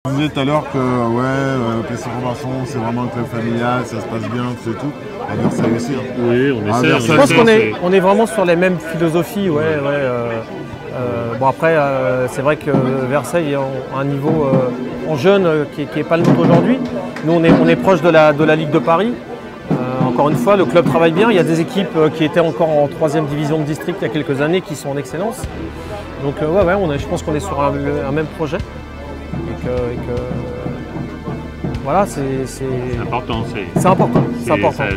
Vous disiez tout à l'heure que PC Robinson, c'est vraiment un club familial, ça se passe bien, tout et tout. À Versailles aussi. Hein. Oui, on essaie. Je pense qu'on est vraiment sur les mêmes philosophies. Bon après, c'est vrai que Versailles est à un niveau en jeune qui n'est pas le nôtre aujourd'hui. Nous, on est proche de la Ligue de Paris. Encore une fois, le club travaille bien. Il y a des équipes qui étaient encore en 3e division de district il y a quelques années qui sont en excellence. Donc je pense qu'on est sur un même projet. Voilà, c'est important. C'est important.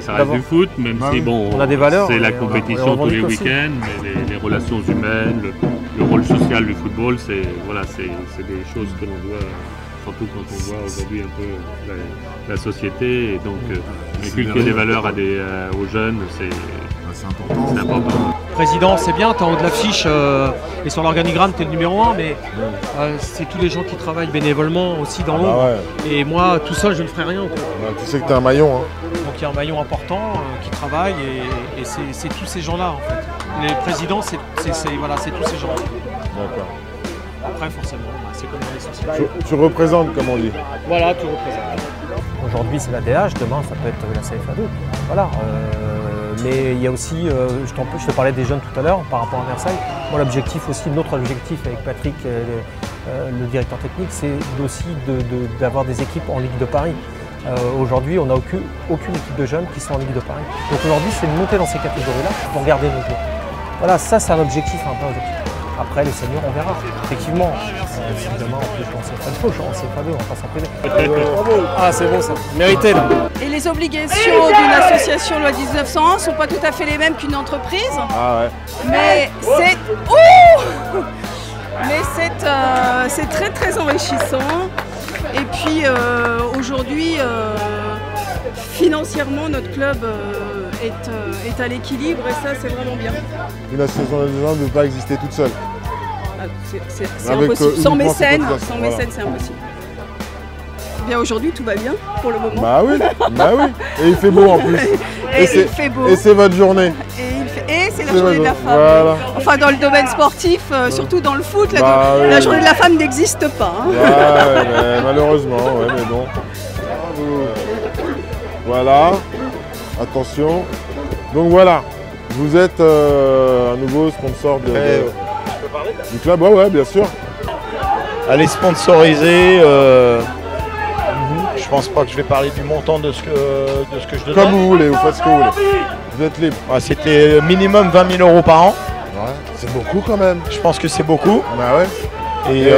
Ça reste du foot, même si bon, on a des valeurs. C'est la compétition tous les week-ends, mais les relations humaines, le rôle social du football, c'est des choses que l'on doit, surtout quand on voit aujourd'hui un peu la société, et donc inculquer des valeurs aux jeunes, c'est important. Président, c'est bien, tu es en haut de l'affiche et sur l'organigramme, tu es le numéro 1, mais c'est tous les gens qui travaillent bénévolement aussi dans l'ombre. Et moi, tout seul, je ne ferai rien. Tu sais que tu es un maillon. Hein. Donc il y a un maillon important qui travaille et c'est tous ces gens-là en fait. Les présidents, c'est tous ces gens-là. D'accord. Après, forcément, c'est comme dans les sociétés. Tu représentes, comme on dit. Voilà, tu représentes. Aujourd'hui, c'est la DH, demain, ça peut être la CFA2. Voilà. Mais il y a aussi, je te parlais des jeunes tout à l'heure par rapport à Versailles. Moi, l'objectif aussi, notre objectif avec Patrick, le directeur technique, c'est aussi d'avoir des équipes en Ligue de Paris. Aujourd'hui, on n'a aucune équipe de jeunes qui sont en Ligue de Paris. Donc aujourd'hui, c'est de monter dans ces catégories-là pour garder nos joueurs. Voilà, ça, c'est un objectif, un vrai objectif. Après, les seniors, on verra. Effectivement, si demain on peut jouer en CFA2, on va pas s'en priver. Ah, c'est bon ça, mérité là. Et les obligations d'une association loi 1901 ne sont pas tout à fait les mêmes qu'une entreprise. Ah ouais. Mais c'est très très enrichissant. Et puis aujourd'hui, financièrement, notre club est à l'équilibre et ça, c'est vraiment bien. Une association ne peut pas exister toute seule. C'est impossible. Sans mécène, c'est impossible. Bien aujourd'hui, tout va bien pour le moment. Bah oui. Et il fait beau en plus. Il fait beau. Et c'est votre journée. Et c'est la journée de la femme. Voilà. Enfin, dans le domaine sportif, surtout dans le foot, la journée de la femme n'existe pas. Hein. Ouais, malheureusement, mais bon. Voilà. Attention. Donc voilà. Vous êtes un nouveau sponsor du club. Ouais, bien sûr. Elle est sponsorisée. Je pense pas que je vais parler du montant de ce que je donne. Comme vous voulez, vous faites ce que vous voulez. Vous êtes libre. C'était minimum 20 000 € par an. Ouais, c'est beaucoup quand même. Je pense que c'est beaucoup. Bah ouais. Et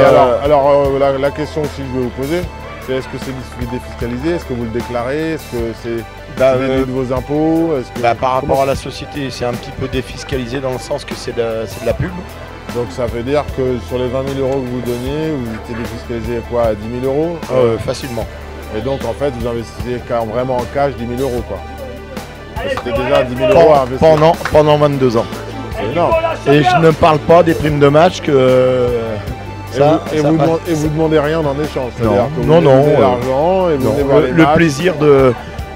la question aussi que je vais vous poser, c'est est-ce que c'est défiscalisé? Est-ce que vous le déclarez? Est-ce que c'est de vos impôts? Par rapport à la société, c'est un petit peu défiscalisé dans le sens que c'est de la pub. Donc ça veut dire que sur les 20 000 € que vous donniez, vous étiez défiscalisé quoi, à 10 000 €? Facilement. Et donc en fait vous investissez vraiment en cash 10 000 € quoi. C'était déjà 10 000 € à investir. Pendant 22 ans. C'est énorme. Et je ne parle pas des primes de match que... vous demandez rien en échange. Non. L'argent et vous venez voir les matchs.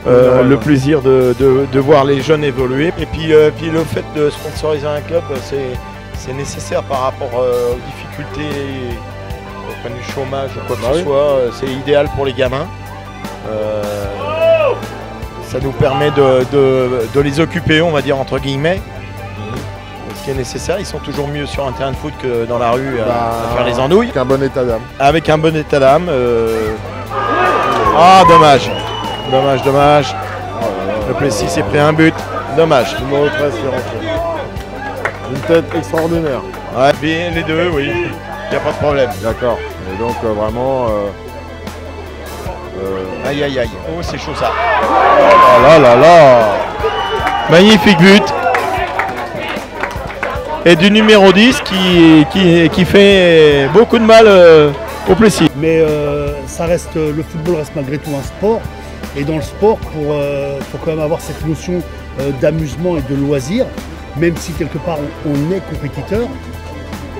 Le plaisir de voir les jeunes évoluer. Et puis le fait de sponsoriser un club, c'est nécessaire par rapport aux difficultés, au point du chômage ou quoi que ce soit. C'est idéal pour les gamins. Ça nous permet de les occuper, on va dire entre guillemets. Ce qui est nécessaire, ils sont toujours mieux sur un terrain de foot que dans la rue à faire les andouilles. Avec un bon état d'âme. Avec un bon état d'âme. Ah, dommage. Dommage. Le Plessis s'est pris un but. Dommage. Numéro 13 qui est rentré. Une tête extraordinaire. Ouais, bien les deux, oui. Il n'y a pas de problème. D'accord. Et donc vraiment... Aïe. Oh, c'est chaud ça. Oh là. Magnifique but. Et du numéro 10 qui fait beaucoup de mal au Plessis. Mais ça reste, le football reste malgré tout un sport. Et dans le sport, faut quand même avoir cette notion d'amusement et de loisir, même si quelque part on est compétiteur,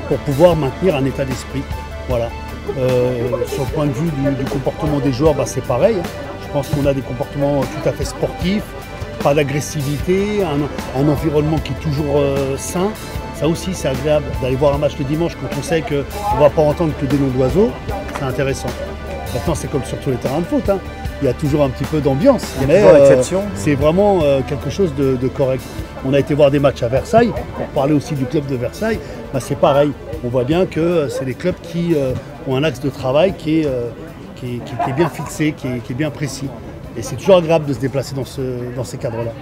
pour pouvoir maintenir un état d'esprit. Voilà. Sur le point de vue du comportement des joueurs, c'est pareil. Je pense qu'on a des comportements tout à fait sportifs, pas d'agressivité, un environnement qui est toujours sain. Ça aussi, c'est agréable d'aller voir un match le dimanche quand on sait qu'on ne va pas entendre que des noms d'oiseaux. C'est intéressant. Maintenant, c'est comme sur tous les terrains de foot. Hein. Il y a toujours un petit peu d'ambiance, mais c'est vraiment quelque chose de correct. On a été voir des matchs à Versailles, pour parler aussi du club de Versailles, bah, c'est pareil. On voit bien que c'est des clubs qui ont un axe de travail qui est bien fixé, qui est bien précis. Et c'est toujours agréable de se déplacer dans ces cadres-là.